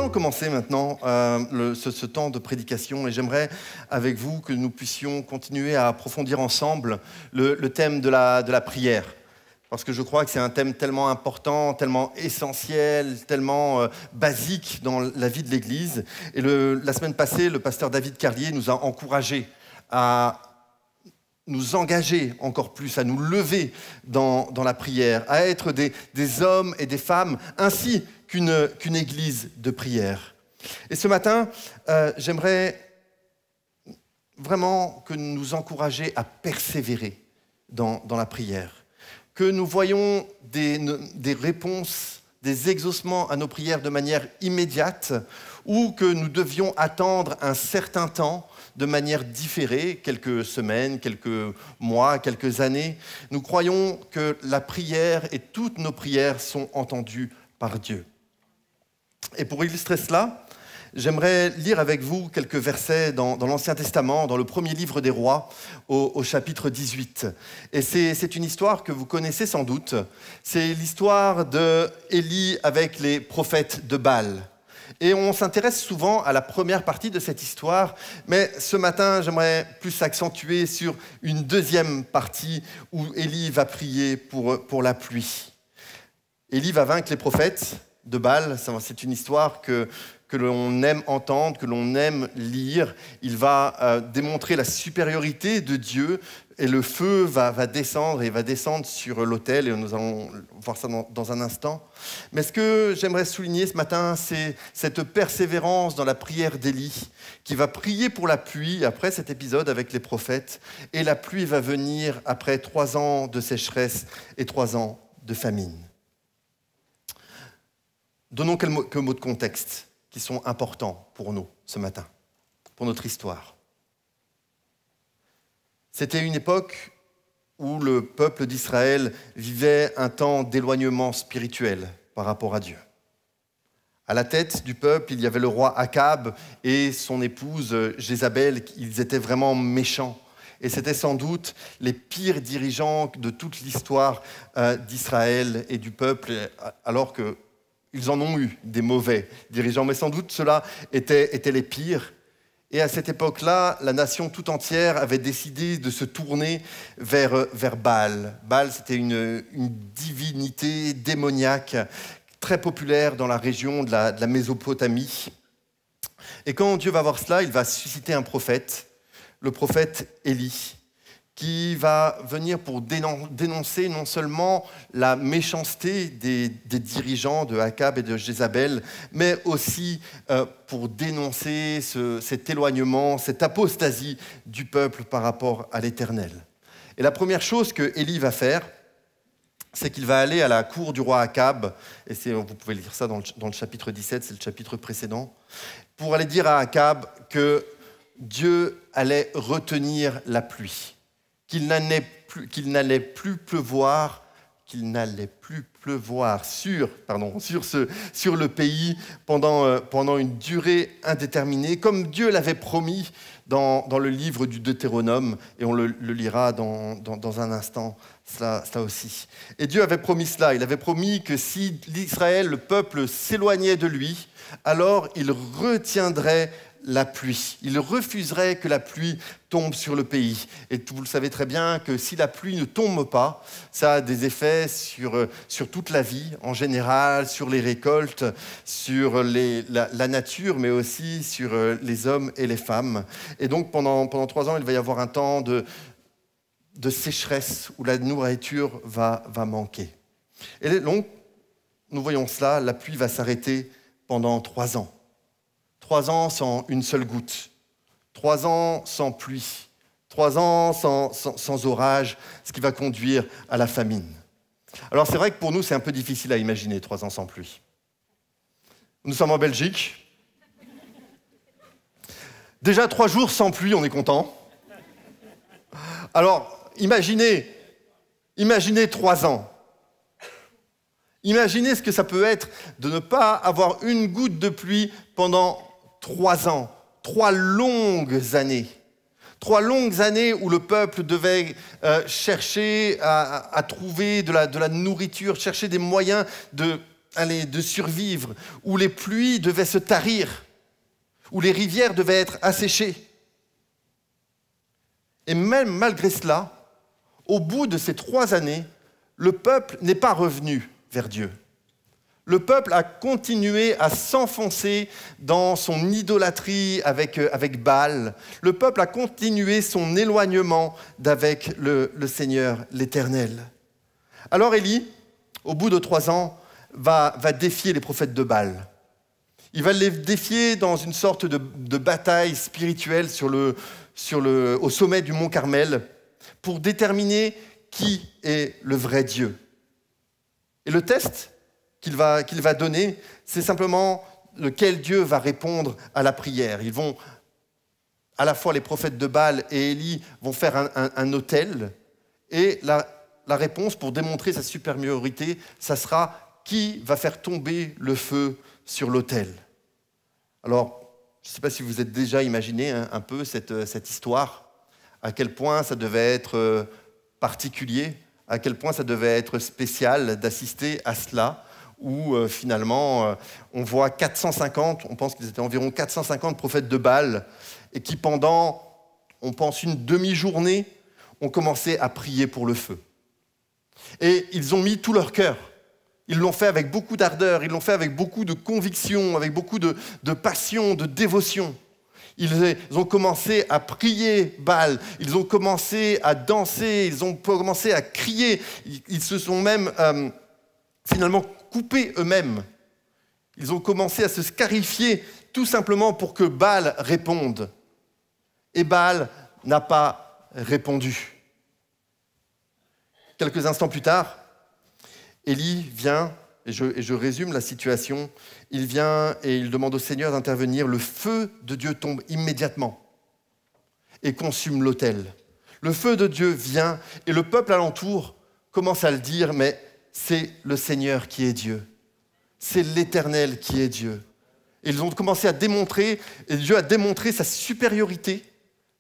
allons commencer maintenant ce temps de prédication et j'aimerais avec vous que nous puissions continuer à approfondir ensemble le thème de la prière. Parce que je crois que c'est un thème tellement important, tellement essentiel, tellement basique dans la vie de l'Église. Et la semaine passée, le pasteur David Carlier nous a encouragés à nous engager encore plus, à nous lever dans la prière, à être des hommes et des femmes, ainsi qu'une église de prière. Et ce matin, j'aimerais vraiment que nous encouragions à persévérer dans la prière, que nous voyons des réponses, des exaucements à nos prières de manière immédiate, ou que nous devions attendre un certain temps de manière différée, quelques semaines, quelques mois, quelques années. Nous croyons que la prière et toutes nos prières sont entendues par Dieu. Et pour illustrer cela, j'aimerais lire avec vous quelques versets dans l'Ancien Testament, dans le premier livre des Rois, au chapitre 18. Et c'est une histoire que vous connaissez sans doute. C'est l'histoire d'Élie avec les prophètes de Baal. Et on s'intéresse souvent à la première partie de cette histoire, mais ce matin, j'aimerais plus accentuer sur une deuxième partie où Élie va prier pour la pluie. Élie va vaincre les prophètes de Baal. C'est une histoire que l'on aime entendre, que l'on aime lire. Il va démontrer la supériorité de Dieu et le feu va descendre et va descendre sur l'autel et nous allons voir ça dans un instant. Mais ce que j'aimerais souligner ce matin, c'est cette persévérance dans la prière d'Élie qui va prier pour la pluie après cet épisode avec les prophètes et la pluie va venir après 3 ans de sécheresse et 3 ans de famine. Donnons quelques mots de contexte qui sont importants pour nous ce matin, pour notre histoire. C'était une époque où le peuple d'Israël vivait un temps d'éloignement spirituel par rapport à Dieu. À la tête du peuple, il y avait le roi Akab et son épouse Jézabel. Ils étaient vraiment méchants. Et c'était sans doute les pires dirigeants de toute l'histoire d'Israël et du peuple, alors qu'ils en ont eu des mauvais dirigeants. Mais sans doute ceux-là étaient les pires. Et à cette époque-là, la nation tout entière avait décidé de se tourner vers Baal. Baal, c'était une divinité démoniaque très populaire dans la région de la Mésopotamie. Et quand Dieu va voir cela, il va susciter un prophète, le prophète Élie, qui va venir pour dénoncer non seulement la méchanceté des dirigeants de Akab et de Jézabel, mais aussi pour dénoncer cet éloignement, cette apostasie du peuple par rapport à l'Éternel. Et la première chose que Élie va faire, c'est qu'il va aller à la cour du roi Akab, et vous pouvez lire ça dans le chapitre 17, c'est le chapitre précédent, pour aller dire à Akab que Dieu allait retenir la pluie. Qu'il n'allait plus pleuvoir sur le pays pendant une durée indéterminée, comme Dieu l'avait promis dans le livre du Deutéronome, et on le lira dans un instant, ça aussi. Et Dieu avait promis cela, il avait promis que si l'Israël, le peuple, s'éloignait de lui, alors il retiendrait la pluie. Il refuserait que la pluie tombe sur le pays. Et vous le savez très bien que si la pluie ne tombe pas, ça a des effets sur toute la vie, en général, sur les récoltes, sur la nature, mais aussi sur les hommes et les femmes. Et donc, pendant 3 ans, il va y avoir un temps de sécheresse où la nourriture va manquer. Et donc, nous voyons cela, la pluie va s'arrêter pendant 3 ans. 3 ans sans une seule goutte, 3 ans sans pluie, 3 ans sans orage, ce qui va conduire à la famine. Alors c'est vrai que pour nous, c'est un peu difficile à imaginer 3 ans sans pluie. Nous sommes en Belgique. Déjà 3 jours sans pluie, on est content. Alors, imaginez 3 ans. Imaginez ce que ça peut être de ne pas avoir une goutte de pluie pendant 3 ans, 3 longues années. 3 longues années où le peuple devait chercher à trouver de la nourriture, chercher des moyens de de survivre, où les pluies devaient se tarir, où les rivières devaient être asséchées. Et même malgré cela, au bout de ces 3 années, le peuple n'est pas revenu vers Dieu. Le peuple a continué à s'enfoncer dans son idolâtrie avec Baal. Le peuple a continué son éloignement d'avec le Seigneur, l'Éternel. Alors Élie, au bout de 3 ans, va défier les prophètes de Baal. Il va les défier dans une sorte de bataille spirituelle au sommet du mont Carmel pour déterminer qui est le vrai Dieu. Et le test qu'il va donner, c'est simplement lequel Dieu va répondre à la prière. Ils vont, à la fois les prophètes de Baal et Élie, vont faire un autel, et la réponse pour démontrer sa supériorité, ça sera qui va faire tomber le feu sur l'autel. Alors, je ne sais pas si vous êtes déjà imaginé un peu cette histoire, à quel point ça devait être particulier, à quel point ça devait être spécial d'assister à cela, où finalement on voit 450, on pense qu'ils étaient environ 450 prophètes de Baal, et qui pendant, on pense, une demi-journée, ont commencé à prier pour le feu. Et ils ont mis tout leur cœur. Ils l'ont fait avec beaucoup d'ardeur, ils l'ont fait avec beaucoup de conviction, avec beaucoup de passion, de dévotion. Ils ont commencé à prier Baal, ils ont commencé à danser, ils ont commencé à crier, ils se sont même finalement coupés eux-mêmes. Ils ont commencé à se scarifier tout simplement pour que Baal réponde. Et Baal n'a pas répondu. Quelques instants plus tard, Élie vient, et je résume la situation, il vient et il demande au Seigneur d'intervenir. Le feu de Dieu tombe immédiatement et consume l'autel. Le feu de Dieu vient et le peuple alentour commence à le dire, mais c'est le Seigneur qui est Dieu. C'est l'Éternel qui est Dieu. Et ils ont commencé à démontrer, et Dieu a démontré sa supériorité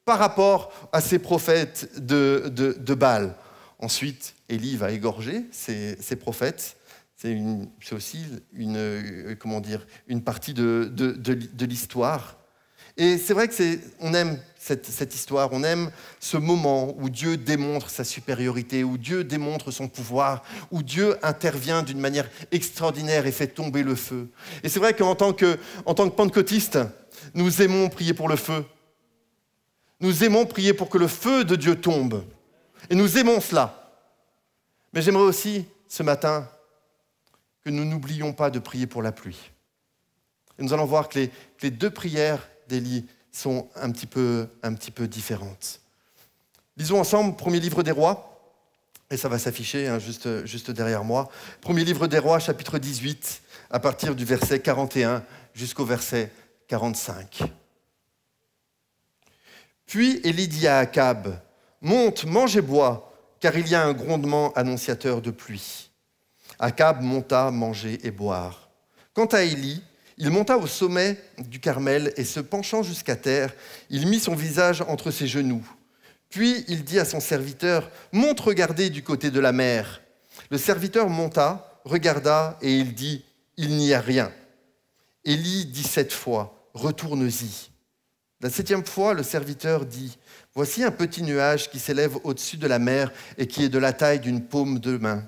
par rapport à ces prophètes de Baal. Ensuite, Élie va égorger ces prophètes. C'est aussi une partie de l'histoire. Et c'est vrai on aime cette histoire, on aime ce moment où Dieu démontre sa supériorité, où Dieu démontre son pouvoir, où Dieu intervient d'une manière extraordinaire et fait tomber le feu. Et c'est vrai qu'en tant que pentecôtistes, nous aimons prier pour le feu. Nous aimons prier pour que le feu de Dieu tombe. Et nous aimons cela. Mais j'aimerais aussi, ce matin, que nous n'oublions pas de prier pour la pluie. Et nous allons voir que les 2 prières d'Élie sont un petit peu différentes. Lisons ensemble, premier livre des rois, et ça va s'afficher juste derrière moi. Premier livre des rois, chapitre 18, à partir du verset 41 jusqu'au verset 45. Puis Élie dit à Akab, « Monte, mange et bois, car il y a un grondement annonciateur de pluie. » Akab monta manger et boire. Quant à Élie, il monta au sommet du Carmel et se penchant jusqu'à terre, il mit son visage entre ses genoux. Puis il dit à son serviteur, « Monte regarder du côté de la mer. » Le serviteur monta, regarda et il dit, « Il n'y a rien. » Élie dit 7 fois, « Retourne-y. » La 7e fois, le serviteur dit, « Voici un petit nuage qui s'élève au-dessus de la mer et qui est de la taille d'une paume de main. »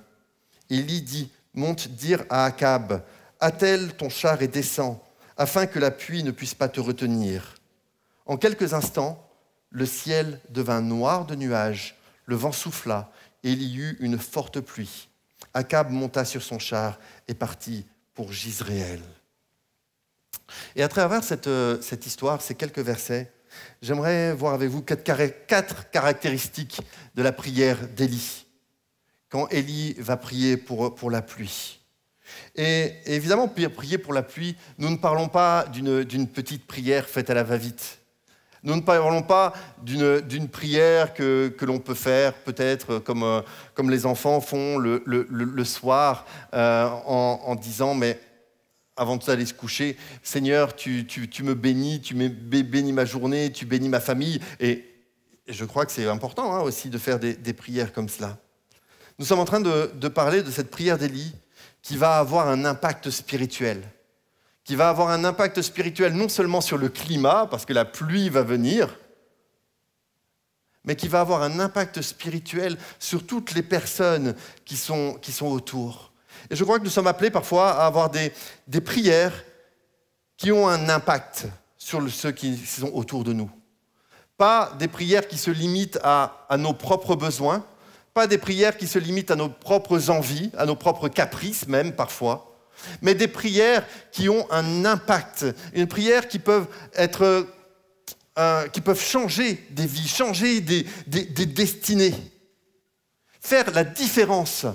Élie dit, « Monte dire à Akab, attelle ton char et descends, afin que la pluie ne puisse pas te retenir. » En quelques instants, le ciel devint noir de nuages, le vent souffla, et il y eut une forte pluie. Akab monta sur son char et partit pour Jizréel. Et à travers cette histoire, ces quelques versets, j'aimerais voir avec vous 4 caractéristiques de la prière d'Élie, quand Élie va prier pour la pluie. Et évidemment, prier pour la pluie, nous ne parlons pas d'une petite prière faite à la va-vite. Nous ne parlons pas d'une prière que l'on peut faire peut-être comme les enfants font le soir en disant, mais avant d'aller se coucher, « Seigneur, tu me bénis, tu bénis ma journée, tu bénis ma famille. » Et je crois que c'est important aussi de faire des prières comme cela. Nous sommes en train de parler de cette prière d'Élie qui va avoir un impact spirituel. Qui va avoir un impact spirituel non seulement sur le climat, parce que la pluie va venir, mais qui va avoir un impact spirituel sur toutes les personnes qui sont autour. Et je crois que nous sommes appelés parfois à avoir des prières qui ont un impact sur ceux qui sont autour de nous. Pas des prières qui se limitent à nos propres besoins, pas des prières qui se limitent à nos propres envies, à nos propres caprices même parfois, mais des prières qui ont un impact, une prière qui peuvent changer des vies, changer des destinées, faire la différence.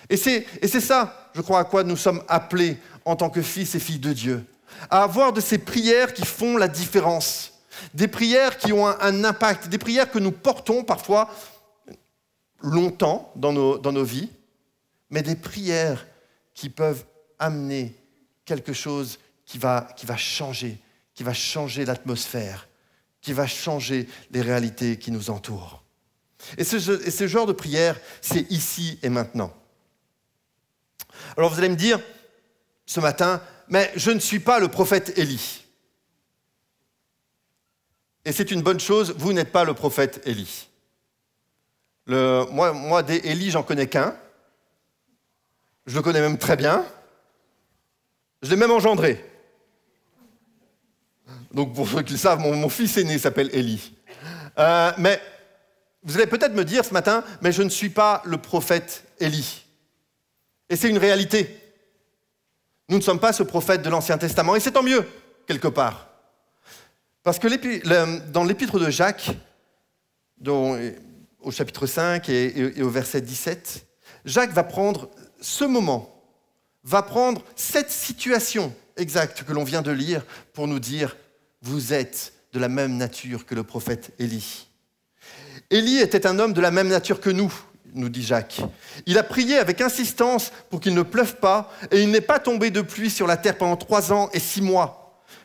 Et c'est ça, je crois, à quoi nous sommes appelés en tant que fils et filles de Dieu, à avoir de ces prières qui font la différence. Des prières qui ont un impact, des prières que nous portons parfois longtemps dans nos vies, mais des prières qui peuvent amener quelque chose qui va changer l'atmosphère, qui va changer les réalités qui nous entourent. Et ce genre de prière, c'est ici et maintenant. Alors vous allez me dire, ce matin, mais je ne suis pas le prophète Élie. Et c'est une bonne chose, vous n'êtes pas le prophète Élie. Moi, des Élie, j'en connais qu'un. Je le connais même très bien. Je l'ai même engendré. Donc, pour ceux qui le savent, mon fils aîné s'appelle Élie. Mais vous allez peut-être me dire ce matin, mais je ne suis pas le prophète Élie. Et c'est une réalité. Nous ne sommes pas ce prophète de l'Ancien Testament, et c'est tant mieux, quelque part. Parce que dans l'épître de Jacques, au chapitre 5 et au verset 17, Jacques va prendre ce moment, va prendre cette situation exacte que l'on vient de lire pour nous dire « Vous êtes de la même nature que le prophète Élie ». Élie était un homme de la même nature que nous dit Jacques. Il a prié avec insistance pour qu'il ne pleuve pas et il n'est pas tombé de pluie sur la terre pendant 3 ans et 6 mois.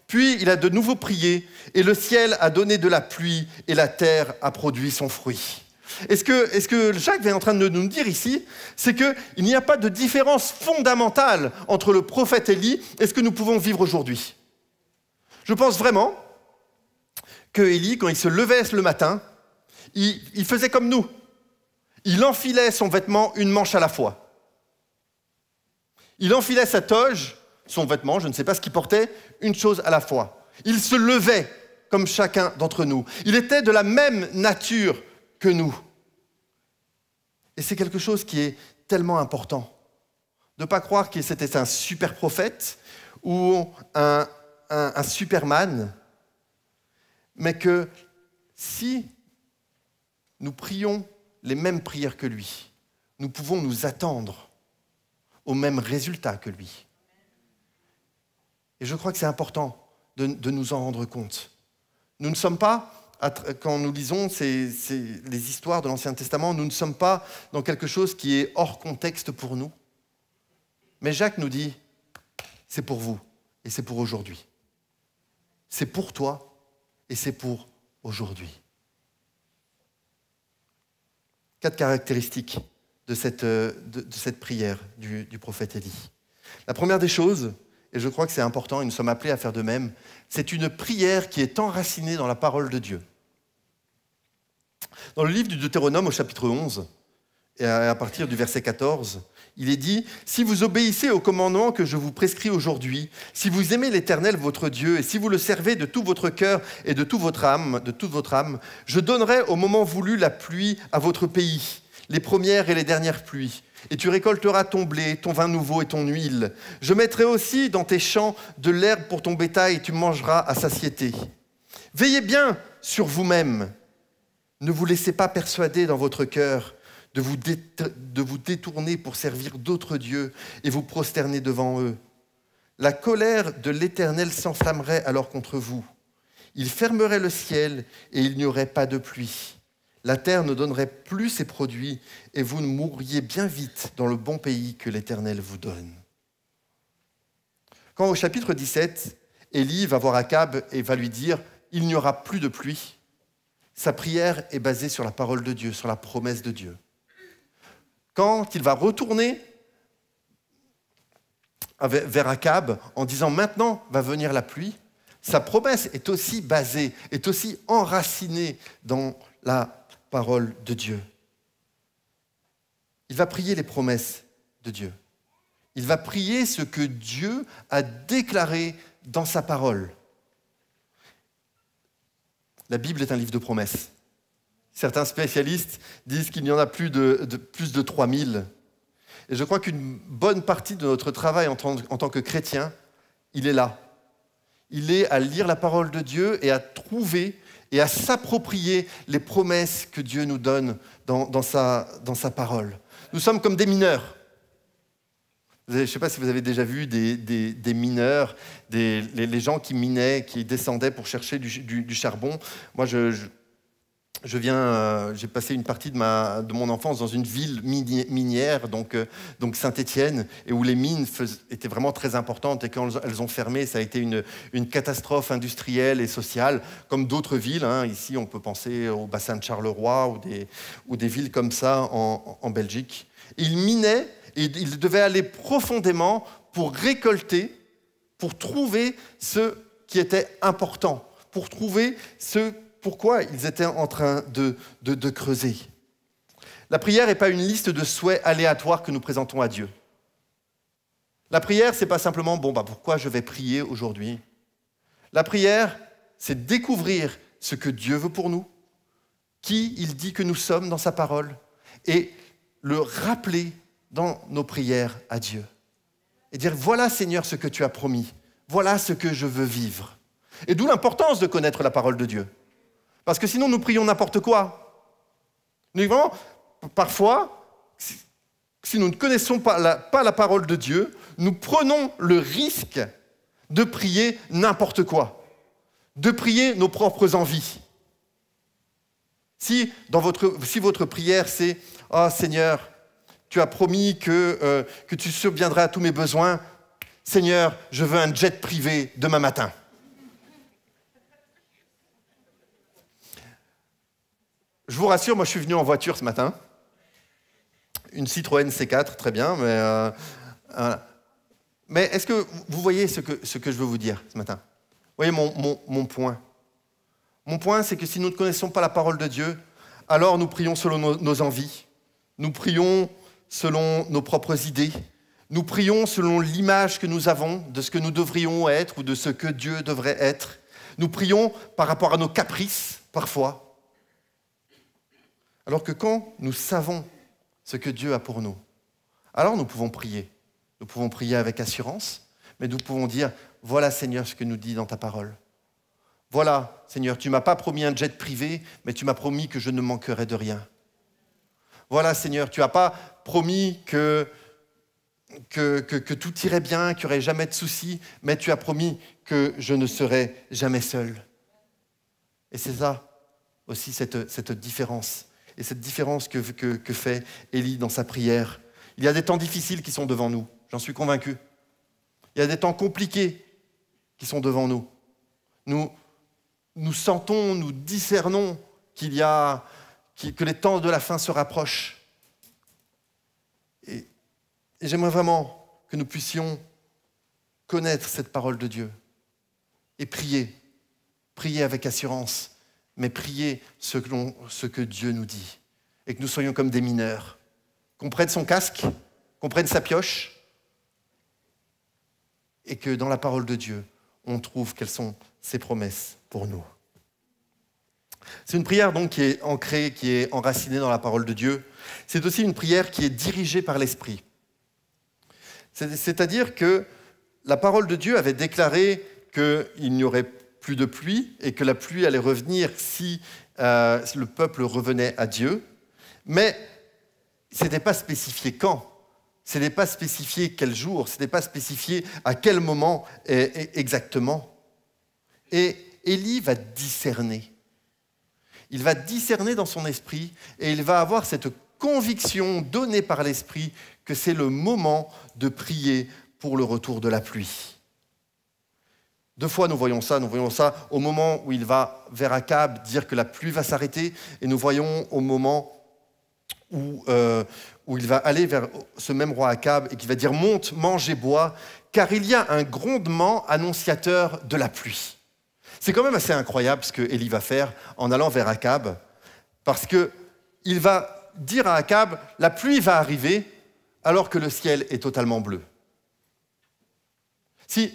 Puis il a de nouveau prié et le ciel a donné de la pluie et la terre a produit son fruit. Et ce que Jacques est en train de nous dire ici, c'est qu'il n'y a pas de différence fondamentale entre le prophète Élie et ce que nous pouvons vivre aujourd'hui. Je pense vraiment que Élie, quand il se levait le matin, il faisait comme nous. Il enfilait son vêtement une manche à la fois. Il enfilait sa toge, son vêtement, je ne sais pas ce qu'il portait, une chose à la fois. Il se levait comme chacun d'entre nous. Il était de la même nature que nous. Et c'est quelque chose qui est tellement important. De ne pas croire que c'était un super prophète ou un Superman, mais que si nous prions les mêmes prières que lui, nous pouvons nous attendre aux mêmes résultats que lui. Et je crois que c'est important de nous en rendre compte. Nous ne sommes pas, quand nous lisons les histoires de l'Ancien Testament, nous ne sommes pas dans quelque chose qui est hors contexte pour nous. Mais Jacques nous dit, c'est pour vous et c'est pour aujourd'hui. C'est pour toi et c'est pour aujourd'hui. 4 caractéristiques de cette prière du prophète Élie. La première des choses, et je crois que c'est important, et nous sommes appelés à faire de même, c'est une prière qui est enracinée dans la parole de Dieu. Dans le livre du Deutéronome, au chapitre 11, et à partir du verset 14, il est dit « Si vous obéissez aux commandements que je vous prescris aujourd'hui, si vous aimez l'Éternel votre Dieu, et si vous le servez de tout votre cœur et de toute votre âme, je donnerai au moment voulu la pluie à votre pays, les premières et les dernières pluies. Et tu récolteras ton blé, ton vin nouveau et ton huile. Je mettrai aussi dans tes champs de l'herbe pour ton bétail et tu mangeras à satiété. Veillez bien sur vous-même. Ne vous laissez pas persuader dans votre cœur de vous détourner pour servir d'autres dieux et vous prosterner devant eux. La colère de l'Éternel s'enflammerait alors contre vous. Il fermerait le ciel et il n'y aurait pas de pluie. La terre ne donnerait plus ses produits et vous mourriez bien vite dans le bon pays que l'Éternel vous donne. Quand au chapitre 17, Élie va voir Akab et va lui dire « Il n'y aura plus de pluie », sa prière est basée sur la parole de Dieu, sur la promesse de Dieu. Quand il va retourner vers Akab en disant « Maintenant va venir la pluie », sa promesse est aussi basée, est aussi enracinée dans la parole de Dieu. Il va prier les promesses de Dieu. Il va prier ce que Dieu a déclaré dans sa parole. La Bible est un livre de promesses. Certains spécialistes disent qu'il y en a plus de 3000. Et je crois qu'une bonne partie de notre travail en tant que chrétien, il est là. Il est à lire la parole de Dieu et à trouver et à s'approprier les promesses que Dieu nous donne dans sa parole. Nous sommes comme des mineurs. Je ne sais pas si vous avez déjà vu des mineurs, les gens qui minaient, qui descendaient pour chercher du charbon. Moi, j'ai passé une partie de mon enfance dans une ville minière, donc Saint-Étienne, et où les mines étaient vraiment très importantes. Et quand elles ont fermé, ça a été une catastrophe industrielle et sociale, comme d'autres villes. Hein. Ici, on peut penser au bassin de Charleroi ou des villes comme ça en Belgique. Ils minaient et ils devaient aller profondément pour récolter, pour trouver ce qui était important, pour trouver pourquoi ils étaient en train de creuser. La prière n'est pas une liste de souhaits aléatoires que nous présentons à Dieu. La prière, ce n'est pas simplement « pourquoi je vais prier aujourd'hui ?» La prière, c'est découvrir ce que Dieu veut pour nous, qui il dit que nous sommes dans sa parole, et le rappeler dans nos prières à Dieu. Et dire « Voilà, Seigneur, ce que tu as promis. Voilà ce que je veux vivre. » Et d'où l'importance de connaître la parole de Dieu. Parce que sinon, nous prions n'importe quoi. Vraiment, parfois, si nous ne connaissons pas la parole de Dieu, nous prenons le risque de prier n'importe quoi, de prier nos propres envies. Si votre prière, c'est « Oh Seigneur, tu as promis que tu subviendrais à tous mes besoins. Seigneur, je veux un jet privé demain matin. » Je vous rassure, moi je suis venu en voiture ce matin. Une Citroën C4, très bien, mais est-ce que vous voyez ce que je veux vous dire ce matin? Vous voyez mon point. Mon point, c'est que si nous ne connaissons pas la parole de Dieu, alors nous prions selon nos envies, nous prions selon nos propres idées, nous prions selon l'image que nous avons de ce que nous devrions être ou de ce que Dieu devrait être. Nous prions par rapport à nos caprices, parfois. Alors que quand nous savons ce que Dieu a pour nous, alors nous pouvons prier. Nous pouvons prier avec assurance, mais nous pouvons dire « Voilà, Seigneur, ce que nous dit dans ta parole. Voilà, Seigneur, tu ne m'as pas promis un jet privé, mais tu m'as promis que je ne manquerai de rien. Voilà, Seigneur, tu n'as pas promis que tout irait bien, qu'il n'y aurait jamais de soucis, mais tu as promis que je ne serai jamais seul. » Et c'est ça aussi, cette différence. Et cette différence que fait Élie dans sa prière. Il y a des temps difficiles qui sont devant nous, j'en suis convaincu. Il y a des temps compliqués qui sont devant nous. Nous sentons, nous discernons que les temps de la fin se rapprochent. Et j'aimerais vraiment que nous puissions connaître cette parole de Dieu et prier avec assurance, mais prier selon ce que Dieu nous dit. Et que nous soyons comme des mineurs, qu'on prenne son casque, qu'on prenne sa pioche, et que dans la parole de Dieu, on trouve quelles sont ses promesses pour nous. C'est une prière donc qui est ancrée, qui est enracinée dans la parole de Dieu. C'est aussi une prière qui est dirigée par l'Esprit. C'est-à-dire que la parole de Dieu avait déclaré qu'il n'y aurait plus de pluie et que la pluie allait revenir si le peuple revenait à Dieu. Mais ce n'était pas spécifié quand, ce n'était pas spécifié quel jour, ce n'était pas spécifié à quel moment exactement. Et Élie va discerner. Il va discerner dans son esprit et il va avoir cette conviction donnée par l'esprit que c'est le moment de prier pour le retour de la pluie. 2 fois, nous voyons ça au moment où il va vers Akab dire que la pluie va s'arrêter, et nous voyons au moment où il va aller vers ce même roi Akab et qui va dire « Monte, mange et bois, car il y a un grondement annonciateur de la pluie. » C'est quand même assez incroyable ce que Élie va faire en allant vers Akab, parce qu'il va dire à Akab « La pluie va arriver » alors que le ciel est totalement bleu. Si,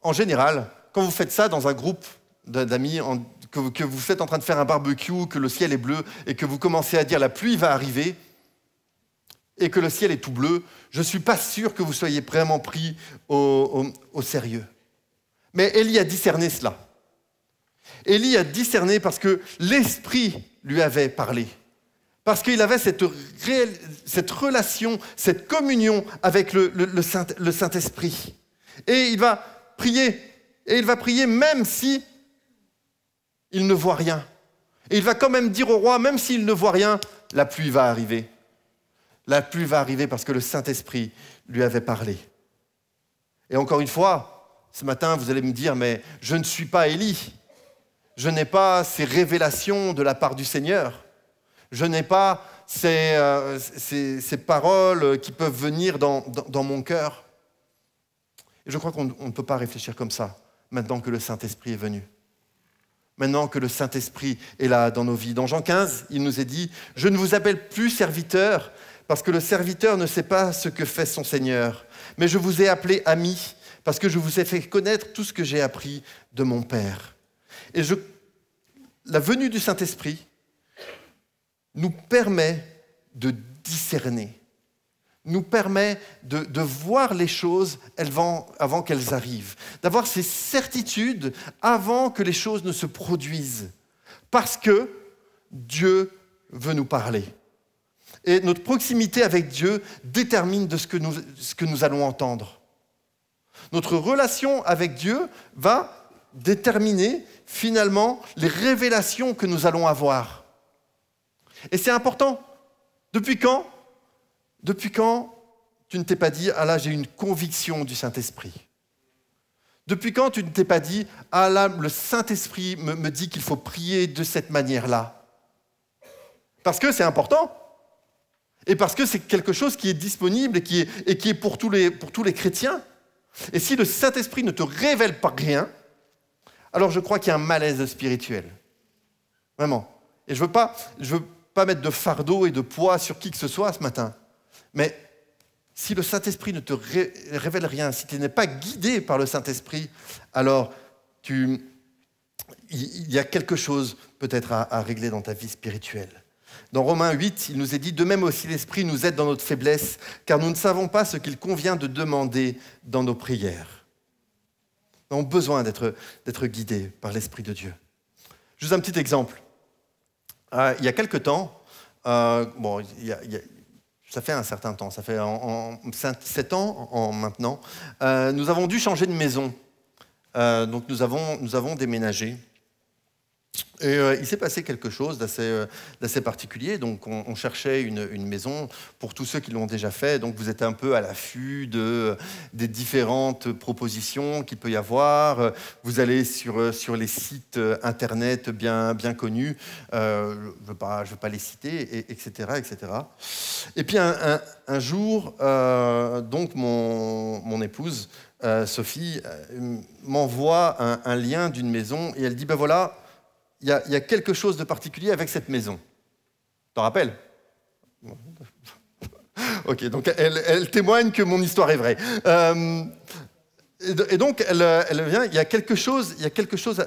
en général, quand vous faites ça dans un groupe d'amis, que vous êtes en train de faire un barbecue, que le ciel est bleu et que vous commencez à dire « la pluie va arriver » et que le ciel est tout bleu, je ne suis pas sûr que vous soyez vraiment pris au sérieux. Mais Élie a discerné cela. Élie a discerné parce que l'Esprit lui avait parlé. Parce qu'il avait cette relation, cette communion avec le Saint-Esprit. Et il va prier. Et il va prier même si il ne voit rien. Et il va quand même dire au roi, même s'il ne voit rien, la pluie va arriver. La pluie va arriver parce que le Saint-Esprit lui avait parlé. Et encore une fois, ce matin, vous allez me dire, mais je ne suis pas Élie. Je n'ai pas ces révélations de la part du Seigneur. Je n'ai pas ces paroles qui peuvent venir dans mon cœur. Et je crois qu'on ne peut pas réfléchir comme ça, maintenant que le Saint-Esprit est venu. Maintenant que le Saint-Esprit est là dans nos vies. Dans Jean 15, il nous est dit « Je ne vous appelle plus serviteur, parce que le serviteur ne sait pas ce que fait son Seigneur. Mais je vous ai appelé ami, parce que je vous ai fait connaître tout ce que j'ai appris de mon Père. » Et la venue du Saint-Esprit nous permet de discerner, nous permet de voir les choses avant qu'elles arrivent, d'avoir ces certitudes avant que les choses ne se produisent, parce que Dieu veut nous parler. Et notre proximité avec Dieu détermine de ce que nous allons entendre. Notre relation avec Dieu va déterminer finalement les révélations que nous allons avoir. Et c'est important. Depuis quand tu ne t'es pas dit « Ah là, j'ai une conviction du Saint-Esprit » ? Depuis quand tu ne t'es pas dit « Ah là, le Saint-Esprit me dit qu'il faut prier de cette manière-là » ? Parce que c'est important. Et parce que c'est quelque chose qui est disponible et qui est pour tous les chrétiens. Et si le Saint-Esprit ne te révèle pas rien, alors je crois qu'il y a un malaise spirituel. Vraiment. Et je veux pas mettre de fardeau et de poids sur qui que ce soit ce matin. Mais si le Saint-Esprit ne te révèle rien, si tu n'es pas guidé par le Saint-Esprit, alors il y a quelque chose peut-être à régler dans ta vie spirituelle. Dans Romains 8, il nous est dit « De même aussi l'Esprit nous aide dans notre faiblesse, car nous ne savons pas ce qu'il convient de demander dans nos prières. » Nous avons besoin d'être guidés par l'Esprit de Dieu. Juste un petit exemple. Il y a quelque temps, ça fait un certain temps, ça fait 7 ans maintenant, nous avons dû changer de maison. Donc nous avons déménagé. Et il s'est passé quelque chose d'assez particulier. Donc on cherchait une maison pour tous ceux qui l'ont déjà fait. Donc vous êtes un peu à l'affût des différentes propositions qu'il peut y avoir. Vous allez sur les sites internet bien connus. Je veux pas les citer, etc., etc. Et puis un jour, donc mon épouse Sophie m'envoie un lien d'une maison et elle dit ben voilà. Il y a quelque chose de particulier avec cette maison. T'en rappelles ? Ok, donc elle témoigne que mon histoire est vraie. Et donc elle vient, il y a quelque chose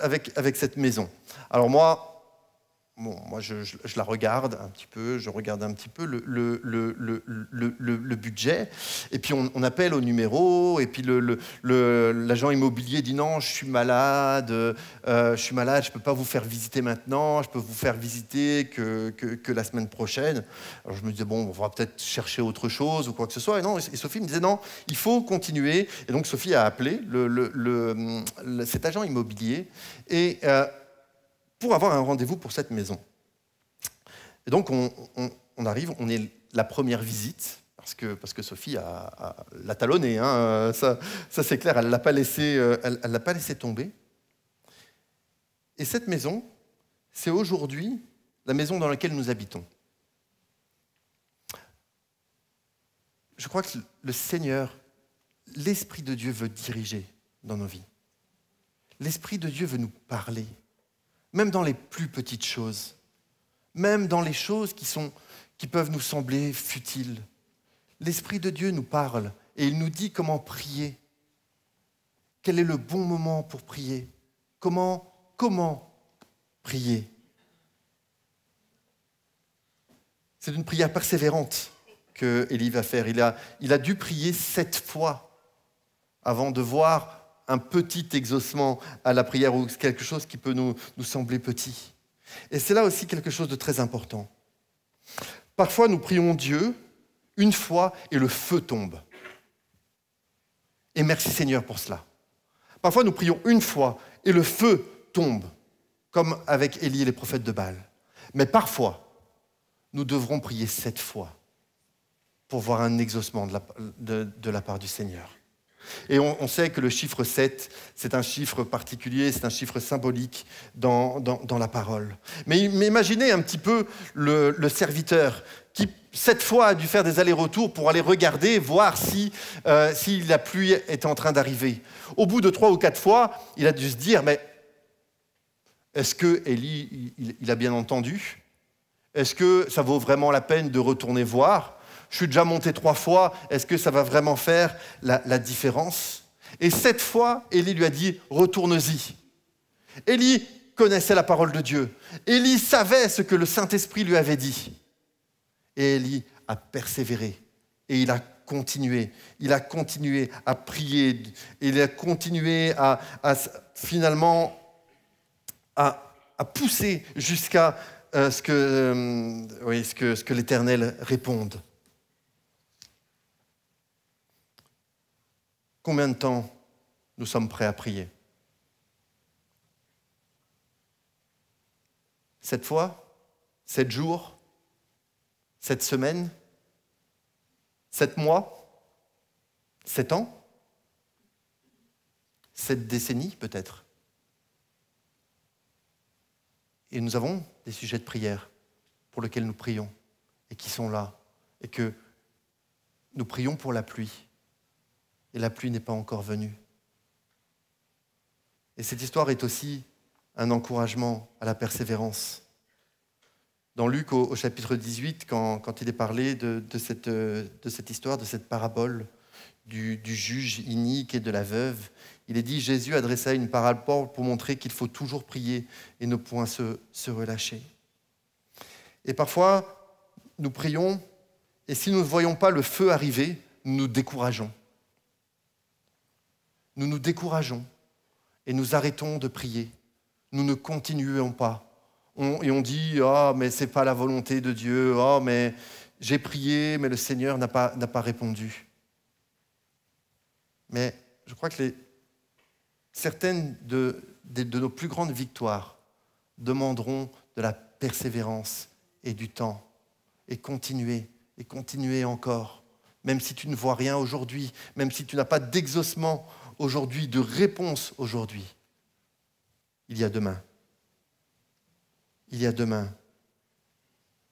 avec cette maison. Alors moi je la regarde un petit peu, je regarde un petit peu le budget, et puis on appelle au numéro, et puis l'agent immobilier dit non, je suis malade, je peux pas vous faire visiter maintenant, je peux vous faire visiter que la semaine prochaine. Alors je me disais bon, on va peut-être chercher autre chose ou quoi que ce soit, et Sophie me disait non, il faut continuer, et donc Sophie a appelé cet agent immobilier, et pour avoir un rendez-vous pour cette maison. Et donc, on arrive, on est la première visite, parce que Sophie l'a talonné, hein, ça c'est clair, elle ne l'a pas laissé tomber. Et cette maison, c'est aujourd'hui la maison dans laquelle nous habitons. je crois que le Seigneur, l'Esprit de Dieu veut diriger dans nos vies. L'Esprit de Dieu veut nous parler, même dans les plus petites choses, même dans les choses qui peuvent nous sembler futiles. L'Esprit de Dieu nous parle et il nous dit comment prier. Quel est le bon moment pour prier? Comment prier? C'est une prière persévérante que Élie va faire. Il a dû prier 7 fois avant de voir un petit exaucement à la prière ou quelque chose qui peut nous sembler petit. Et c'est là aussi quelque chose de très important. Parfois, nous prions Dieu une fois et le feu tombe. Et merci Seigneur pour cela. Parfois, nous prions une fois et le feu tombe, comme avec Élie et les prophètes de Baal. Mais parfois, nous devrons prier 7 fois pour voir un exaucement de la part du Seigneur. Et on sait que le chiffre 7, c'est un chiffre particulier, c'est un chiffre symbolique dans la parole. Mais imaginez un petit peu le serviteur qui, 7 fois, a dû faire des allers-retours pour aller regarder, voir si la pluie était en train d'arriver. Au bout de 3 ou 4 fois, il a dû se dire, mais est-ce que Élie, il a bien entendu? Est-ce que ça vaut vraiment la peine de retourner voir? Je suis déjà monté 3 fois, est-ce que ça va vraiment faire la différence? Et 7 fois, Élie lui a dit, retourne-y. Élie connaissait la parole de Dieu. Élie savait ce que le Saint-Esprit lui avait dit. Et Élie a persévéré. Et il a continué. Il a continué à prier. Il a continué à finalement à pousser jusqu'à ce que l'Éternel réponde. Combien de temps nous sommes prêts à prier? 7 fois? 7 jours? 7 semaines? 7 mois? 7 ans? 7 décennies peut-être? Et nous avons des sujets de prière pour lesquels nous prions et qui sont là. Et que nous prions pour la pluie. Et la pluie n'est pas encore venue. Et cette histoire est aussi un encouragement à la persévérance. Dans Luc, au chapitre 18, quand il est parlé de cette histoire, de cette parabole du juge inique et de la veuve, il est dit, Jésus adressa une parabole pour montrer qu'il faut toujours prier et ne point se relâcher. Et parfois, nous prions, et si nous ne voyons pas le feu arriver, nous nous décourageons. Nous nous décourageons et nous arrêtons de prier. Nous ne continuons pas. Et on dit « Ah, mais ce n'est pas la volonté de Dieu. Ah, mais j'ai prié, mais le Seigneur n'a pas répondu. » Mais je crois que certaines de nos plus grandes victoires demanderont de la persévérance et du temps. Et continuer encore. Même si tu ne vois rien aujourd'hui, même si tu n'as pas d'exaucement aujourd'hui, de réponse aujourd'hui, il y a demain. Il y a demain.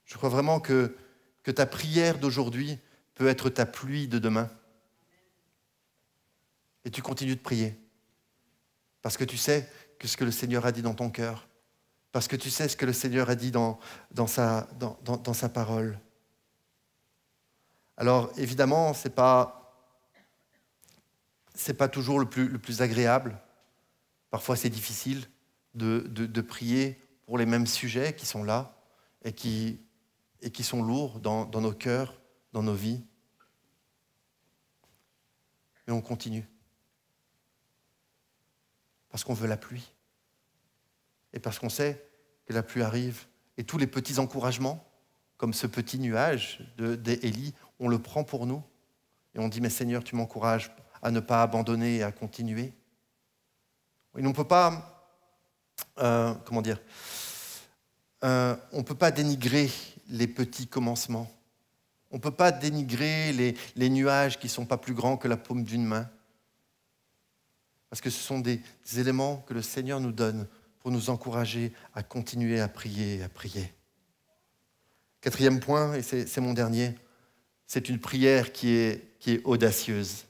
Je crois vraiment que ta prière d'aujourd'hui peut être ta pluie de demain. Et tu continues de prier. Parce que tu sais que ce que le Seigneur a dit dans ton cœur. Parce que tu sais ce que le Seigneur a dit dans sa parole. Alors, évidemment, c'est pas toujours le plus agréable. Parfois, c'est difficile de prier pour les mêmes sujets qui sont là et qui sont lourds dans nos cœurs, dans nos vies. Mais on continue. Parce qu'on veut la pluie. Et parce qu'on sait que la pluie arrive. Et tous les petits encouragements, comme ce petit nuage d'Élie, on le prend pour nous. Et on dit, mais Seigneur, tu m'encourages à ne pas abandonner et à continuer. Et on ne peut pas, on ne peut pas dénigrer les petits commencements. On ne peut pas dénigrer les nuages qui ne sont pas plus grands que la paume d'une main. Parce que ce sont des éléments que le Seigneur nous donne pour nous encourager à continuer à prier et à prier. 4e point, et c'est mon dernier, c'est une prière qui est audacieuse.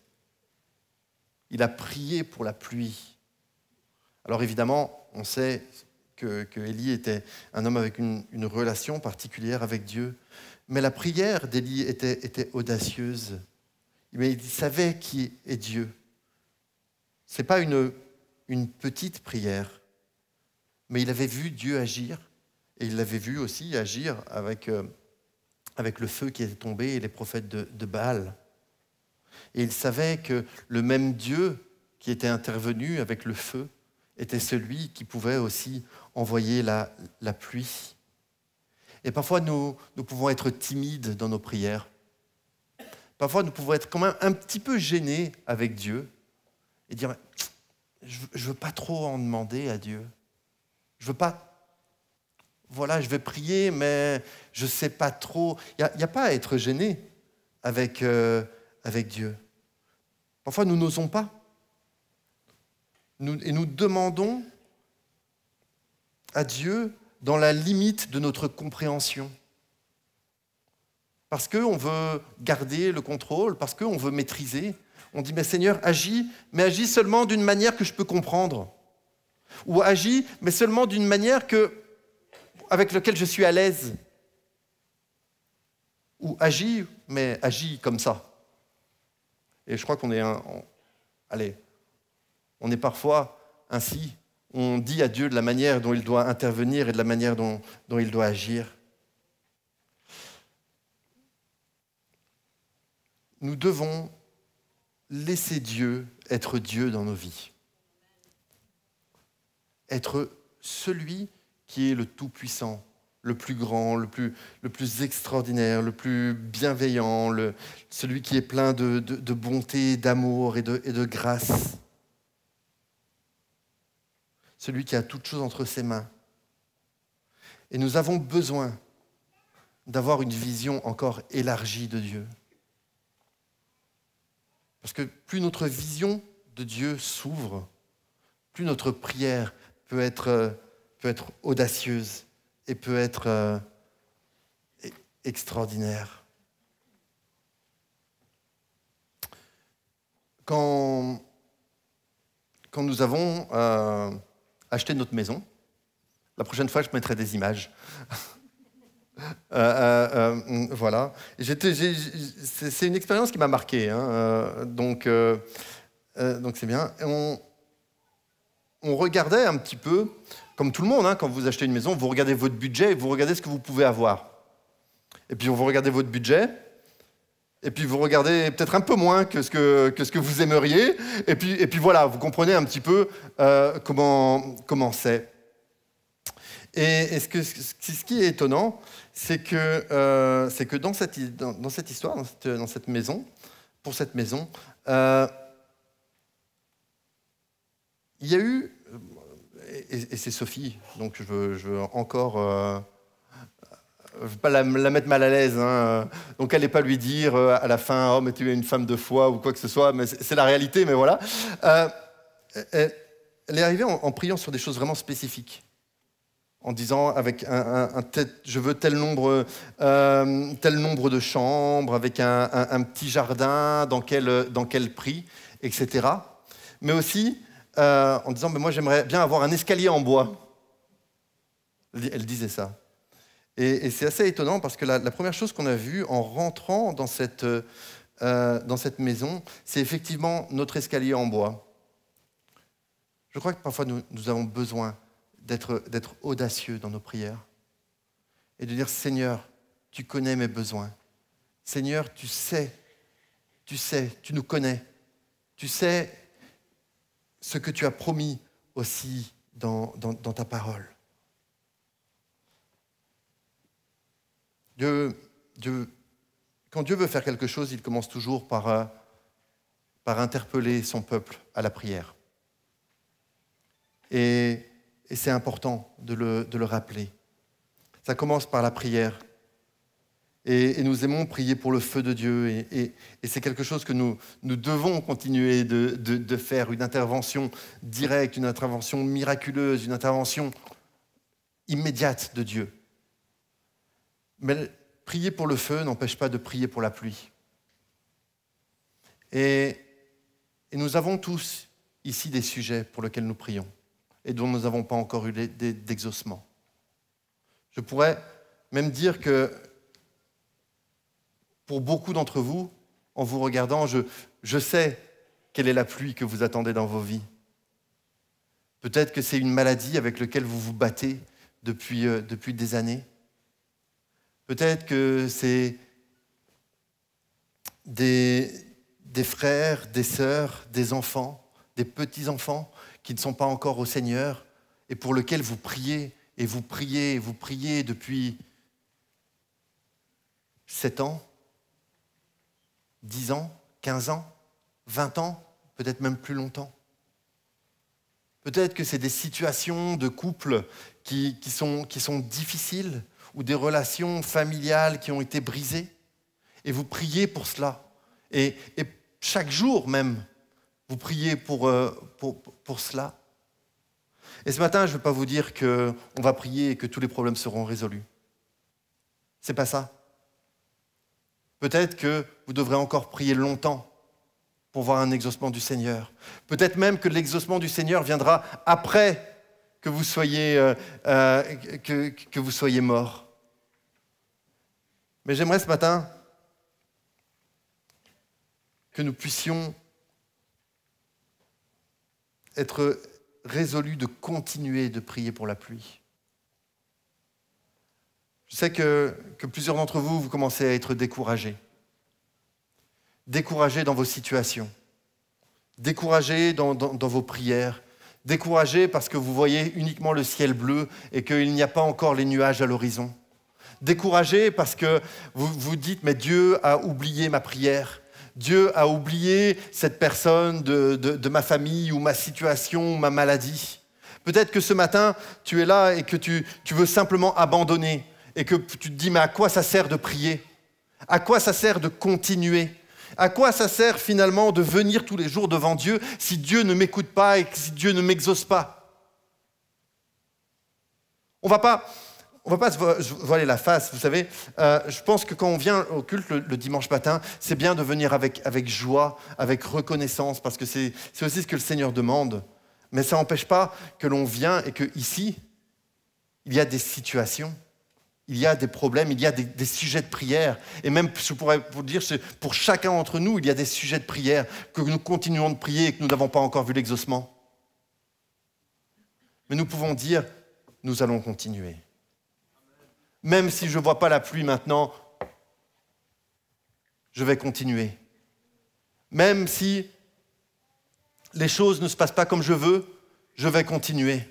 Il a prié pour la pluie. Alors évidemment, on sait que Élie était un homme avec une relation particulière avec Dieu, mais la prière d'Élie était audacieuse. Mais il savait qui est Dieu. Ce n'est pas une petite prière, mais il avait vu Dieu agir, et il l'avait vu aussi agir avec le feu qui était tombé et les prophètes de Baal. Et il savait que le même Dieu qui était intervenu avec le feu était celui qui pouvait aussi envoyer la pluie. Et parfois, nous pouvons être timides dans nos prières. Parfois, nous pouvons être quand même un petit peu gênés avec Dieu et dire « je ne veux pas trop en demander à Dieu. Je veux pas... Voilà, je vais prier, mais je ne sais pas trop. » Il n'y a pas à être gêné avec Dieu. Parfois, nous n'osons pas. Et nous demandons à Dieu dans la limite de notre compréhension. Parce qu'on veut garder le contrôle, parce qu'on veut maîtriser. On dit, mais Seigneur, agis, mais agis seulement d'une manière que je peux comprendre. Ou agis, mais seulement d'une manière avec laquelle je suis à l'aise. Ou agis, mais agis comme ça. Et je crois qu'on est on est parfois ainsi. On dit à Dieu de la manière dont il doit intervenir et de la manière dont il doit agir. Nous devons laisser Dieu être Dieu dans nos vies. Être celui qui est le Tout-Puissant, le plus grand, le plus extraordinaire, le plus bienveillant, celui qui est plein de bonté, d'amour et de grâce. Celui qui a toutes choses entre ses mains. Et nous avons besoin d'avoir une vision encore élargie de Dieu. Parce que plus notre vision de Dieu s'ouvre, plus notre prière peut être audacieuse et peut être extraordinaire. Quand nous avons acheté notre maison, la prochaine fois je mettrai des images. Voilà. C'est une expérience qui m'a marqué, hein, donc c'est bien. On regardait un petit peu, comme tout le monde, hein, quand vous achetez une maison, vous regardez votre budget et vous regardez ce que vous pouvez avoir. Et puis vous regardez votre budget, et puis vous regardez peut-être un peu moins que ce que vous aimeriez, et puis voilà, vous comprenez un petit peu comment c'est. Et ce qui est étonnant, c'est que dans cette histoire, dans cette maison, pour cette maison, il y a eu, et c'est Sophie, donc je veux encore, je ne veux pas la mettre mal à l'aise, hein, donc elle n'est pas lui dire à la fin, oh mais tu es une femme de foi ou quoi que ce soit, mais c'est la réalité, mais voilà. Elle est arrivée en priant sur des choses vraiment spécifiques. En disant avec je veux tel nombre de chambres, avec un petit jardin, dans quel prix, etc. Mais aussi en disant moi j'aimerais bien avoir un escalier en bois. Elle disait ça. Et c'est assez étonnant parce que la première chose qu'on a vue en rentrant dans cette maison, c'est effectivement notre escalier en bois. Je crois que parfois nous avons besoin d'être audacieux dans nos prières et de dire « Seigneur, tu connais mes besoins. Seigneur, tu sais, tu nous connais. Tu sais ce que tu as promis aussi dans ta parole. » Quand Dieu veut faire quelque chose, il commence toujours par interpeller son peuple à la prière. Et c'est important de le rappeler. Ça commence par la prière. Et nous aimons prier pour le feu de Dieu. Et c'est quelque chose que nous devons continuer de faire, une intervention directe, une intervention miraculeuse, une intervention immédiate de Dieu. Mais prier pour le feu n'empêche pas de prier pour la pluie. Et nous avons tous ici des sujets pour lesquels nous prions et dont nous n'avons pas encore eu d'exaucement. Je pourrais même dire que pour beaucoup d'entre vous, en vous regardant, je sais quelle est la pluie que vous attendez dans vos vies. Peut-être que c'est une maladie avec laquelle vous vous battez depuis des années. Peut-être que c'est des frères, des sœurs, des enfants, des petits-enfants qui ne sont pas encore au Seigneur et pour lesquels vous priez et vous priez et vous priez depuis 7 ans, 10 ans, 15 ans, 20 ans, peut-être même plus longtemps. Peut-être que c'est des situations de couple qui sont difficiles ou des relations familiales qui ont été brisées. Et vous priez pour cela. Et chaque jour même, vous priez pour cela. Et ce matin, je ne veux pas vous dire qu'on va prier et que tous les problèmes seront résolus. Ce n'est pas ça. Peut-être que vous devrez encore prier longtemps pour voir un exaucement du Seigneur. Peut-être même que l'exaucement du Seigneur viendra après que vous soyez mort. Mais j'aimerais ce matin que nous puissions être résolus de continuer de prier pour la pluie. Je sais que plusieurs d'entre vous, vous commencez à être découragés. Découragés dans vos situations, découragés dans vos prières, découragés parce que vous voyez uniquement le ciel bleu et qu'il n'y a pas encore les nuages à l'horizon. Découragés parce que vous vous dites « mais Dieu a oublié ma prière ». Dieu a oublié cette personne de ma famille ou ma situation ou ma maladie. Peut-être que ce matin, tu es là et que tu veux simplement abandonner et que tu te dis « mais à quoi ça sert de prier ? À quoi ça sert de continuer ? À quoi ça sert finalement de venir tous les jours devant Dieu si Dieu ne m'écoute pas et si Dieu ne m'exauce pas ? » On va pas se voiler la face, vous savez. Je pense que quand on vient au culte le dimanche matin, c'est bien de venir avec joie, avec reconnaissance, parce que c'est aussi ce que le Seigneur demande. Mais ça n'empêche pas que l'on vient et qu'ici, il y a des situations, il y a des problèmes, il y a des sujets de prière. Et même, je pourrais vous dire, pour chacun d'entre nous, il y a des sujets de prière, que nous continuons de prier et que nous n'avons pas encore vu l'exaucement. Mais nous pouvons dire, nous allons continuer. Même si je ne vois pas la pluie maintenant, je vais continuer. Même si les choses ne se passent pas comme je veux, je vais continuer.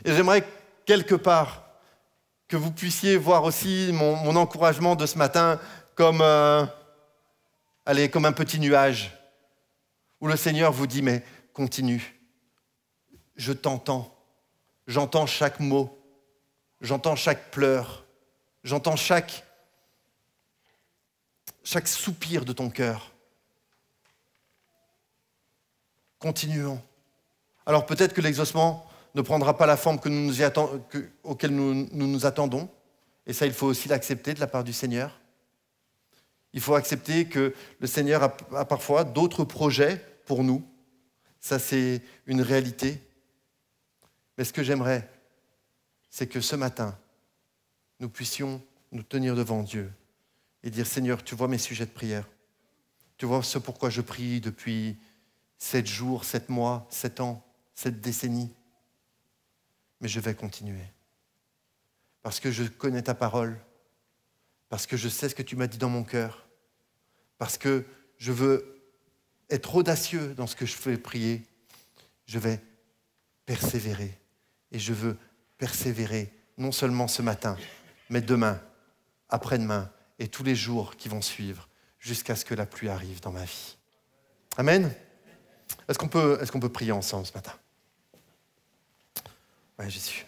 Et j'aimerais quelque part que vous puissiez voir aussi mon encouragement de ce matin comme un petit nuage, où le Seigneur vous dit « mais continue, je t'entends, j'entends chaque mot, j'entends chaque pleur. » J'entends chaque soupir de ton cœur. Continuons. Alors peut-être que l'exaucement ne prendra pas la forme auquel nous nous attendons. Et ça, il faut aussi l'accepter de la part du Seigneur. Il faut accepter que le Seigneur a parfois d'autres projets pour nous. Ça, c'est une réalité. Mais ce que j'aimerais, c'est que ce matin, nous puissions nous tenir devant Dieu et dire « Seigneur, tu vois mes sujets de prière. Tu vois ce pourquoi je prie depuis 7 jours, 7 mois, 7 ans, 7 décennies. Mais je vais continuer. Parce que je connais ta parole. Parce que je sais ce que tu m'as dit dans mon cœur. Parce que je veux être audacieux dans ce que je fais prier. Je vais persévérer. Et je veux persévérer non seulement ce matin, mais demain, après-demain et tous les jours qui vont suivre jusqu'à ce que la pluie arrive dans ma vie. Amen. Est-ce qu'on peut prier ensemble ce matin? Oui, Jésus.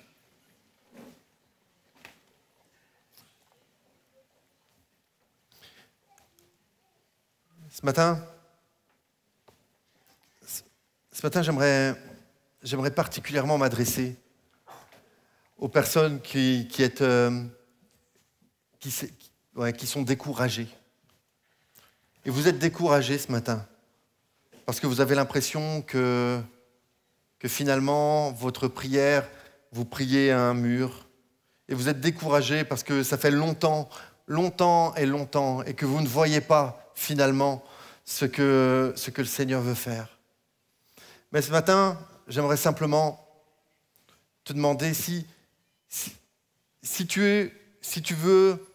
Ce matin, j'aimerais particulièrement m'adresser aux personnes qui qui sont découragés. Et vous êtes découragés ce matin parce que vous avez l'impression que finalement, votre prière, vous priez à un mur. Et vous êtes découragés parce que ça fait longtemps et que vous ne voyez pas finalement ce que le Seigneur veut faire. Mais ce matin, j'aimerais simplement te demander si tu veux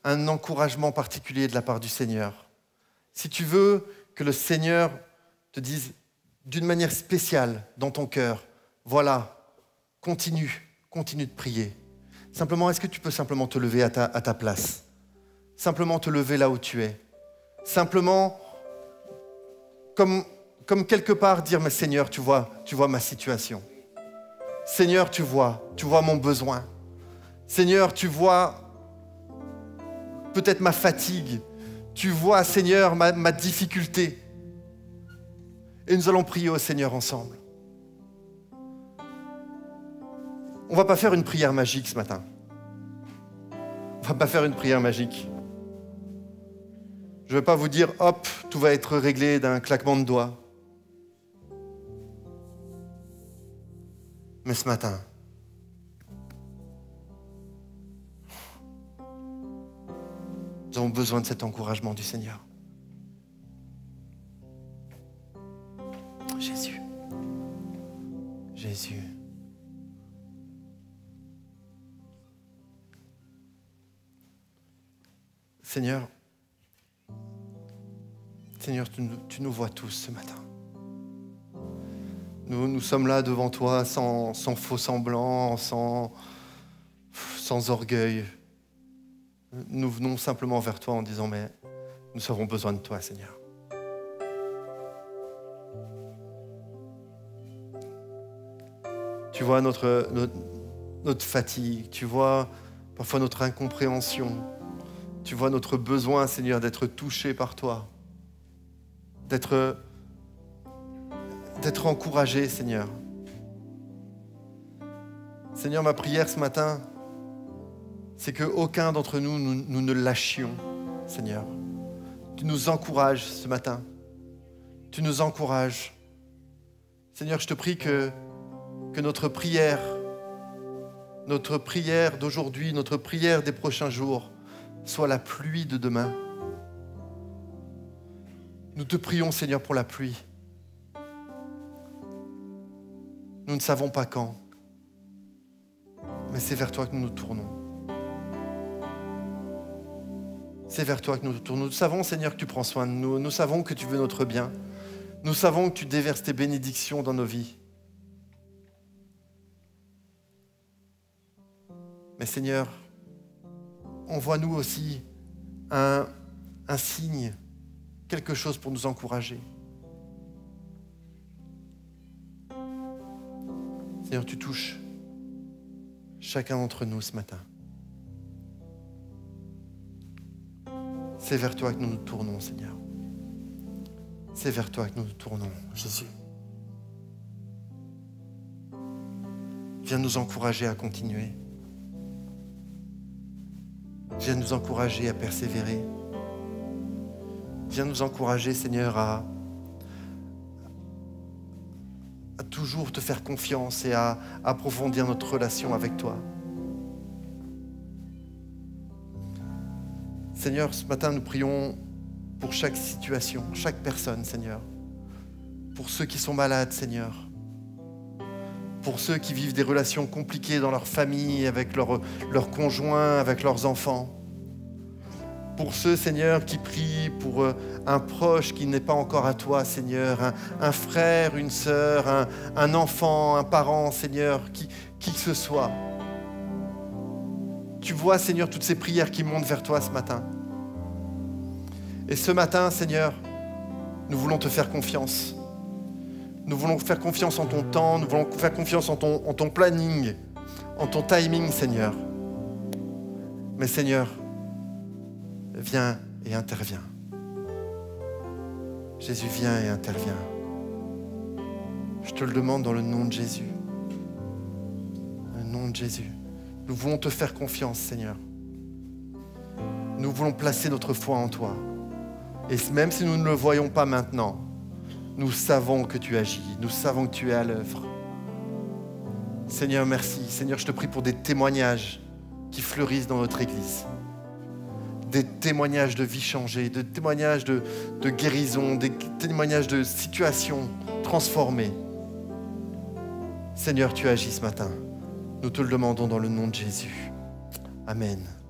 un encouragement particulier de la part du Seigneur, si tu veux que le Seigneur te dise d'une manière spéciale dans ton cœur, voilà, continue de prier. Simplement, est-ce que tu peux simplement te lever à ta place? Simplement te lever là où tu es. Simplement, comme quelque part dire, mais Seigneur, tu vois ma situation. Seigneur, tu vois mon besoin. Seigneur, tu vois peut-être ma fatigue. Tu vois, Seigneur, ma difficulté. Et nous allons prier au Seigneur ensemble. On ne va pas faire une prière magique ce matin. On ne va pas faire une prière magique. Je ne vais pas vous dire, hop, tout va être réglé d'un claquement de doigts. Mais ce matin, nous avons besoin de cet encouragement du Seigneur. Jésus. Jésus. Seigneur, tu nous vois tous ce matin. Nous sommes là devant toi sans faux semblant, sans orgueil. Nous venons simplement vers toi en disant, mais nous avons besoin de toi, Seigneur. Tu vois notre fatigue, tu vois parfois notre incompréhension, tu vois notre besoin, Seigneur, d'être touché par toi, d'être encouragé, Seigneur. Seigneur, ma prière ce matin, c'est qu'aucun d'entre nous ne lâchions, Seigneur. Tu nous encourages ce matin. Tu nous encourages. Seigneur, je te prie que notre prière d'aujourd'hui, notre prière des prochains jours, soit la pluie de demain. Nous te prions, Seigneur, pour la pluie. Nous ne savons pas quand, mais c'est vers toi que nous nous tournons. C'est vers toi que nous nous tournons. Nous savons, Seigneur, que tu prends soin de nous. Nous savons que tu veux notre bien. Nous savons que tu déverses tes bénédictions dans nos vies. Mais Seigneur, envoie-nous aussi un signe, quelque chose pour nous encourager. Seigneur, tu touches chacun d'entre nous ce matin. C'est vers toi que nous nous tournons, Seigneur. C'est vers toi que nous nous tournons, Jésus. Viens nous encourager à continuer. Viens nous encourager à persévérer. Viens nous encourager, Seigneur, à toujours te faire confiance et à approfondir notre relation avec toi. Seigneur, ce matin, nous prions pour chaque situation, chaque personne, Seigneur. Pour ceux qui sont malades, Seigneur. Pour ceux qui vivent des relations compliquées dans leur famille, avec leurs conjoints, avec leurs enfants. Pour ceux, Seigneur, qui prient pour un proche qui n'est pas encore à toi, Seigneur, un frère, une sœur, un enfant, un parent, Seigneur, qui que ce soit. Tu vois, Seigneur, toutes ces prières qui montent vers toi ce matin. Et ce matin, Seigneur, nous voulons te faire confiance. Nous voulons faire confiance en ton temps, nous voulons faire confiance en ton planning, en ton timing, Seigneur. Mais Seigneur, viens et interviens. Jésus, viens et interviens. Je te le demande dans le nom de Jésus. Dans le nom de Jésus. Nous voulons te faire confiance, Seigneur. nous voulons placer notre foi en toi. Et même si nous ne le voyons pas maintenant, nous savons que tu agis, nous savons que tu es à l'œuvre. Seigneur, merci. Seigneur, je te prie pour des témoignages qui fleurissent dans notre Église. Des témoignages de vie changée, des témoignages de guérison, des témoignages de situations transformées. Seigneur, tu agis ce matin. Nous te le demandons dans le nom de Jésus. Amen.